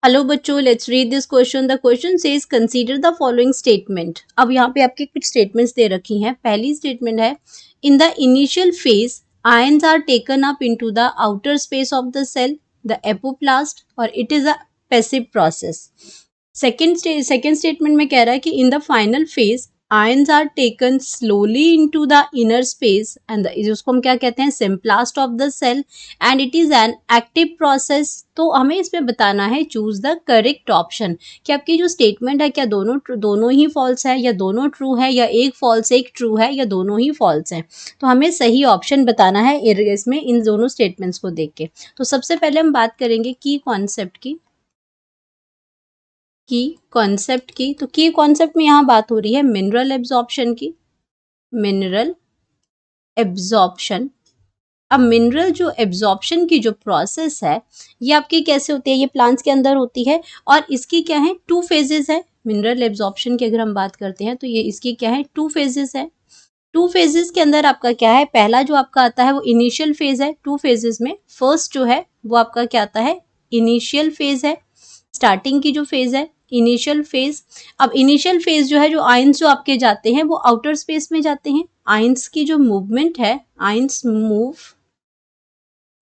Hello बच्चों, let's read this question. The question says consider the following statement. अब यहाँ पे आपके कुछ स्टेटमेंट्स दे रखी हैं। पहली स्टेटमेंट है in the initial phase ions are taken up into the outer space of the cell the apoplast और it is a passive process. Second statement में कह रहा है कि in the final phase ions are taken slowly into the inner space and उसको हम क्या कहते हैं symplast of the cell and it is an active process. तो हमें इसमें बताना है चूज द करेक्ट ऑप्शन कि आपकी जो स्टेटमेंट है क्या दोनों ही फॉल्स है या दोनों ट्रू है या एक फॉल्स एक ट्रू है या दोनों ही फॉल्स है। तो हमें सही ऑप्शन बताना है इसमें इन दोनों स्टेटमेंट्स को देख के। तो सबसे पहले हम बात करेंगे की कॉन्सेप्ट की। तो की कॉन्सेप्ट में यहाँ बात हो रही है मिनरल एब्जॉर्प्शन की। Mineral absorption. अब मिनरल जो एब्जॉर्प्शन की जो प्रोसेस है ये आपकी कैसे होती है, ये प्लांट्स के अंदर होती है और इसकी क्या है टू फेजेस है। मिनरल एब्जॉर्प्शन की अगर हम बात करते हैं तो ये इसकी क्या है टू फेजेस है। टू फेजेस के अंदर आपका क्या है, पहला जो आपका आता है वो इनिशियल फेज है। टू फेजेस में फर्स्ट जो है वो आपका क्या आता है इनिशियल फेज है, स्टार्टिंग की जो फेज है इनिशियल फेज। अब इनिशियल फेज जो है जो आयंस जो आपके जाते हैं वो आउटर स्पेस में जाते हैं। आयंस की जो मूवमेंट है ions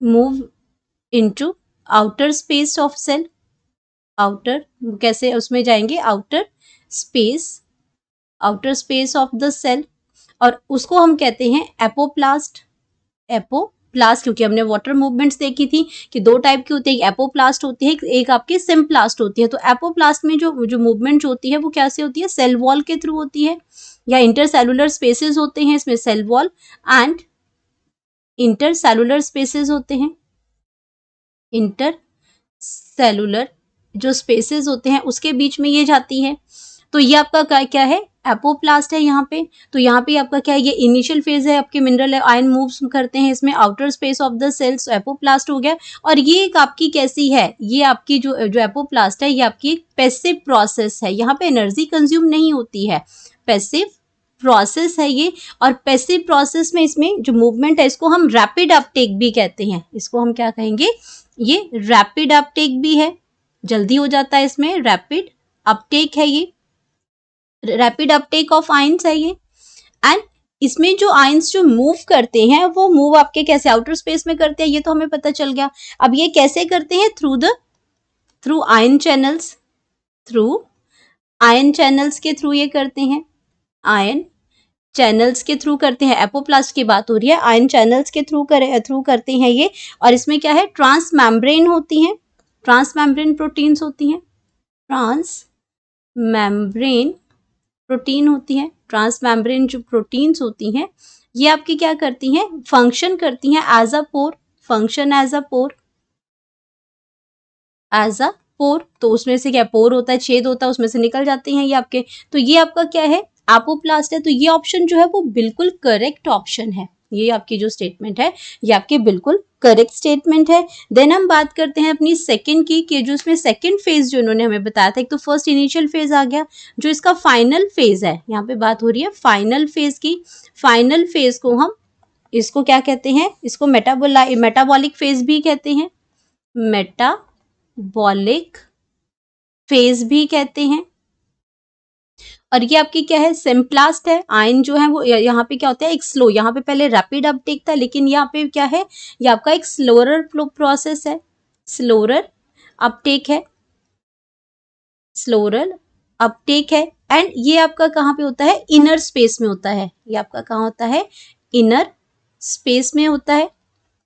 move into outer space of cell. Outer कैसे उसमें जाएंगे outer space of the cell और उसको हम कहते हैं एपोप्लास्ट। एपोप्लास्ट क्योंकि हमने वाटर मूवमेंट्स देखी थी कि दो टाइप की होती है, एक एपोप्लास्ट होती है एक आपकी सिम्प्लास्ट होती है। तो एपोप्लास्ट में जो मूवमेंट होती है वो कैसे होती है सेल वॉल के थ्रू होती है या इंटरसेलुलर स्पेसेस होते हैं इसमें cell wall and intercellular spaces होते हैं। इंटरसेलुलर जो स्पेसेस होते हैं उसके बीच में ये जाती है। तो ये आपका क्या है एपोप्लास्ट है यहाँ पे। तो यहाँ पे आपका क्या है ये इनिशियल फेज है, आपके मिनरल आयन मूव्स करते हैं इसमें outer space of the cells, apoplast हो गया। और ये एक आपकी कैसी है, ये आपकी जो एपोप्लास्ट है ये आपकी एक पैसिव प्रोसेस है, यहाँ पे एनर्जी कंज्यूम नहीं होती है, पैसिव प्रोसेस है ये। और पैसिव प्रोसेस में इसमें जो मूवमेंट है इसको हम रैपिड अपटेक भी कहते हैं। इसको हम क्या कहेंगे, ये रैपिड अपटेक भी है, जल्दी हो जाता है इसमें, रैपिड अपटेक है ये, रैपिड अपटेक ऑफ आयंस है ये। एंड इसमें जो आयंस जो मूव करते हैं वो मूव आपके कैसे आउटर स्पेस में करते हैं ये तो हमें पता चल गया। अब ये कैसे करते हैं through ion channels, through ion channels के थ्रू ये करते हैं, आयन चैनल्स के थ्रू करते हैं। एपोप्लास्ट की बात हो रही है, आयन चैनल्स के थ्रू करते हैं ये। और इसमें क्या है ट्रांस मेम्ब्रेन होती हैं, ट्रांस मेम्ब्रेन प्रोटीन्स होती हैं, ट्रांस मेम्ब्रेन प्रोटीन होती है। ट्रांस मेम्ब्रेन जो प्रोटीन्स होती हैं ये आपकी क्या करती हैं फंक्शन करती हैं as a pore, function as a pore, as a pore. तो उसमें से क्या पोर होता है, छेद होता है, उसमें से निकल जाते हैं ये आपके। तो ये आपका क्या है एपोप्लास्ट है। तो ये ऑप्शन जो है वो बिल्कुल करेक्ट ऑप्शन है, ये आपकी जो स्टेटमेंट है ये आपकी बिल्कुल करेक्ट स्टेटमेंट है। देन हम बात करते हैं अपनी सेकंड की कि जो इसमें सेकंड फेज जो इन्होंने हमें बताया था, एक तो फर्स्ट इनिशियल फेज आ गया, जो इसका फाइनल फेज है, यहाँ पे बात हो रही है फाइनल फेज की। फाइनल फेज को हम इसको क्या कहते हैं, इसको मेटाबॉलिक फेज भी कहते हैं, मेटाबॉलिक फेज भी कहते हैं। और ये आपकी क्या है सिम्प्लास्ट है। आयन जो है वो यहाँ पे क्या होता है एक स्लो, यहाँ पे पहले रैपिड अपटेक था लेकिन यहाँ पे क्या है ये आपका एक स्लोअर प्रोसेस है, स्लोअर अपटेक है, स्लोअर अपटेक है। एंड ये आपका कहाँ पे होता है इनर स्पेस में होता है, ये आपका कहाँ होता है इनर स्पेस में होता है,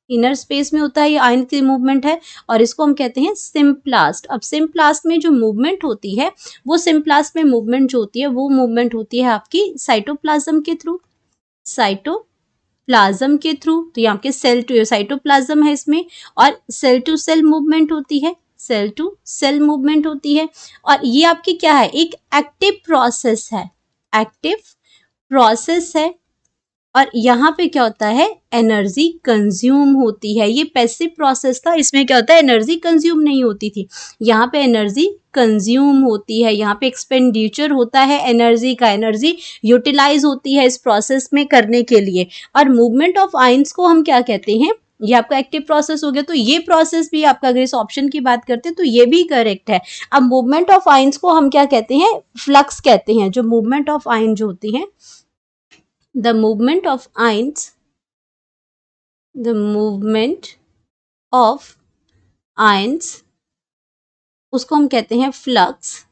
इनर स्पेस में होता है ये आयन की मूवमेंट है और इसको हम कहते हैं सिम्प्लास्ट। अब सिम्प्लास्ट में जो मूवमेंट होती है वो सिम्प्लास्ट में मूवमेंट जो होती है वो मूवमेंट होती है आपकी साइटोप्लाज्म के थ्रू, साइटोप्लाज्म के थ्रू। तो यहाँ के सेल टू साइटोप्लाज्म है इसमें और सेल टू सेल मूवमेंट होती है, सेल टू सेल मूवमेंट होती है। और ये आपकी क्या है एक एक्टिव प्रोसेस है, एक्टिव प्रोसेस है। और यहाँ पे क्या होता है एनर्जी कंज्यूम होती है, ये पैसिव प्रोसेस था, इसमें क्या होता है एनर्जी कंज्यूम नहीं होती थी, यहाँ पे एनर्जी कंज्यूम होती है, यहाँ पे एक्सपेंडिचर होता है एनर्जी का, एनर्जी यूटिलाइज होती है इस प्रोसेस में करने के लिए। और मूवमेंट ऑफ आयंस को हम क्या कहते हैं ये आपका एक्टिव प्रोसेस हो गया। तो ये प्रोसेस भी आपका, अगर इस ऑप्शन की बात करते हैं तो ये भी करेक्ट है। अब मूवमेंट ऑफ आयंस को हम क्या कहते हैं, फ्लक्स कहते हैं। जो मूवमेंट ऑफ आयन जो होती है, the movement of ions, the movement of ions, उसको हम कहते हैं फ्लक्स।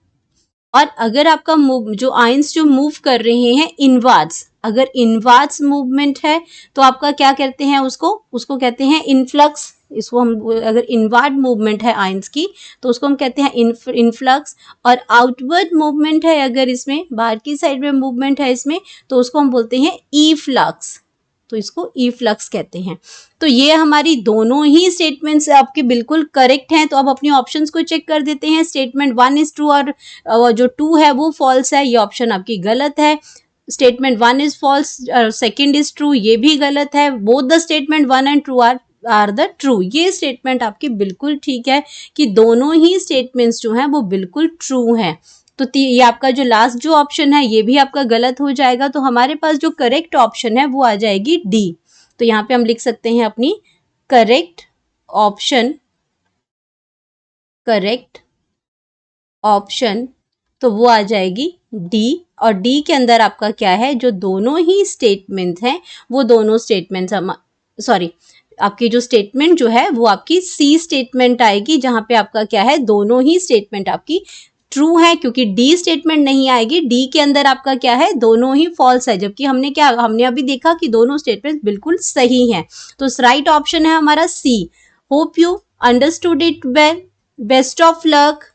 और अगर आपका जो आयंस जो मूव कर रहे हैं इनवर्ड्स, अगर इनवर्ड्स मूवमेंट है तो आपका क्या कहते हैं, उसको कहते हैं इनफ्लक्स। इसको हम, अगर इनवर्ड मूवमेंट है आयंस की तो उसको हम कहते हैं इनफ्लक्स। और आउटवर्ड मूवमेंट है, अगर इसमें बाहर की साइड में मूवमेंट है इसमें, तो उसको हम बोलते हैं ई फ्लक्स। तो इसको ई फ्लक्स कहते हैं। तो ये हमारी दोनों ही स्टेटमेंट्स आपके बिल्कुल करेक्ट हैं। तो अब अपने ऑप्शंस को चेक कर देते हैं। स्टेटमेंट 1 इज ट्रू और जो 2 है वो फॉल्स है, ये ऑप्शन आपकी गलत है। Statement 1 is false, second is true, ये भी गलत है। Both the statement 1 and 2 are the true. ये स्टेटमेंट आपकी बिल्कुल ठीक है कि दोनों ही स्टेटमेंट्स जो हैं वो बिल्कुल ट्रू हैं। तो ये आपका जो लास्ट जो ऑप्शन है ये भी आपका गलत हो जाएगा। तो हमारे पास जो करेक्ट ऑप्शन है वो आ जाएगी डी। तो यहाँ पे हम लिख सकते हैं अपनी करेक्ट ऑप्शन, करेक्ट ऑप्शन, तो वो आ जाएगी डी। और डी के अंदर आपका क्या है, जो दोनों ही स्टेटमेंट हैं वो दोनों स्टेटमेंट्स आपकी जो स्टेटमेंट जो है वो आपकी सी स्टेटमेंट आएगी, जहां पे आपका क्या है, दोनों ही स्टेटमेंट आपकी ट्रू है। क्योंकि डी स्टेटमेंट नहीं आएगी, डी के अंदर आपका क्या है, दोनों ही फॉल्स है। जबकि हमने अभी देखा कि दोनों स्टेटमेंट बिल्कुल सही हैं। तो राइट ऑप्शन है हमारा C. Hope you understood it well. Best of luck.